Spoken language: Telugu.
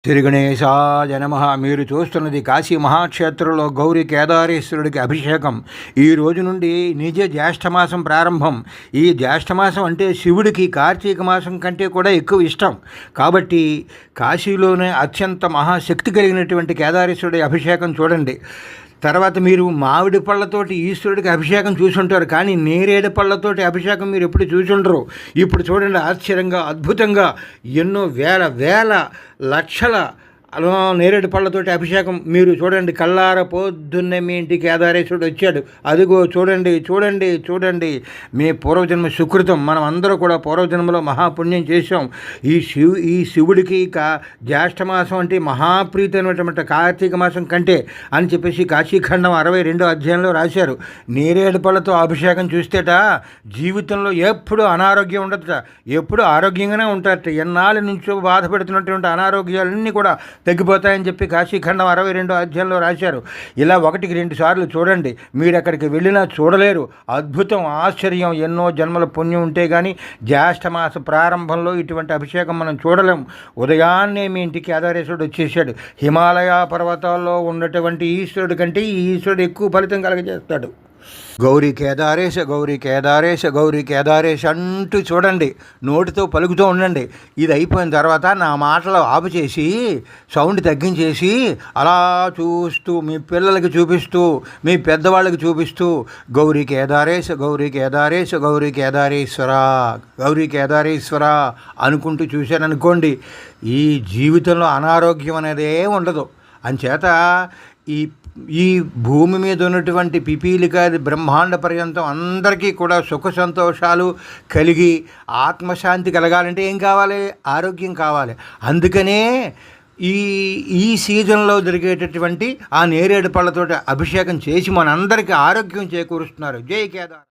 శ్రీ గణేశాయ నమః. మీరు చూస్తున్నది కాశీ మహాక్షేత్రంలో గౌరీ కేదారేశ్వరుడికి అభిషేకం. ఈ రోజు నుండి నిజ జ్యేష్ఠమాసం ప్రారంభం. ఈ జ్యేష్ఠమాసం అంటే శివుడికి కార్తీక మాసం కంటే కూడా ఎక్కువ ఇష్టం. కాబట్టి కాశీలోనే అత్యంత మహాశక్తి కలిగినటువంటి కేదారేశ్వరుడి అభిషేకం చూడండి. తర్వాత మీరు మామిడి పళ్ళతోటి ఈశ్వరుడికి అభిషేకం చూసుంటారు, కానీ నేరేడు పళ్ళతోటి అభిషేకం మీరు ఎప్పుడు చూసుండరు. ఇప్పుడు చూడండి, ఆశ్చర్యంగా అద్భుతంగా ఎన్నో వేల వేల లక్షల నేరేడు పళ్ళతోటి అభిషేకం మీరు చూడండి. కల్లార పొద్దున్నే మీ ఇంటికి కేదారేశ్వరుడు వచ్చాడు. అదిగో చూడండి చూడండి చూడండి. మీ పూర్వజన్మ సుకృతం. మనం అందరూ కూడా పూర్వజన్మలో మహాపుణ్యం చేసాం. ఈ శివుడికి జ్యేష్ఠమాసం అంటే మహాప్రీతి అయినటువంటి కార్తీక మాసం కంటే అని చెప్పేసి కాశీఖండం 62వ అధ్యాయంలో రాశారు. నేరేడు పళ్ళతో అభిషేకం చూస్తేట జీవితంలో ఎప్పుడు అనారోగ్యం ఉండదట, ఎప్పుడు ఆరోగ్యంగానే ఉంటారట. ఎన్నాళ్ళ నుంచో బాధపడుతున్నటువంటి అనారోగ్యాలన్నీ కూడా తగ్గిపోతాయని చెప్పి కాశీఖండం 62వ అధ్యాయంలో రాశారు. ఇలా 1-2 సార్లు చూడండి. మీరు అక్కడికి వెళ్ళినా చూడలేరు. అద్భుతం, ఆశ్చర్యం. ఎన్నో జన్మల పుణ్యం ఉంటే కానీ జ్యేష్ఠమాస ప్రారంభంలో ఇటువంటి అభిషేకం మనం చూడలేం. ఉదయాన్నే మీ ఇంటికి కేదారేశ్వరుడు వచ్చేసాడు. హిమాలయ పర్వతాల్లో ఉన్నటువంటి ఈశ్వరుడు కంటే ఈ ఈశ్వరుడు ఎక్కువ ఫలితం కలగజేస్తాడు. గౌరీ కేదారేశ గౌరీ కేదారేశ గౌరీ కేదారేశ అంటూ చూడండి, నోటితో పలుకుతూ ఉండండి. ఇది అయిపోయిన తర్వాత నా మాటలు ఆపు చేసి సౌండ్ తగ్గించేసి అలా చూస్తూ మీ పిల్లలకి చూపిస్తూ మీ పెద్దవాళ్ళకి చూపిస్తూ గౌరీ కేదారేశ గౌరీ కేదారేశ గౌరీ కేదారేశ్వర గౌరీ కేదారేశ్వర అనుకుంటూ చూశారనుకోండి, ఈ జీవితంలో అనారోగ్యం అనేదే ఉండదు. అంచేత ఈ భూమి మీద ఉన్నటువంటి పిపీలికాది బ్రహ్మాండ పర్యంతం అందరికీ కూడా సుఖ సంతోషాలు కలిగి ఆత్మశాంతి కలగాలంటే ఏం కావాలి? ఆరోగ్యం కావాలి. అందుకనే ఈ సీజన్లో జరిగేటటువంటి ఆ నేరేడు పళ్ళతోటి అభిషేకం చేసి మనందరికీ ఆరోగ్యం చేకూరుస్తున్నారు. జై కేదార్.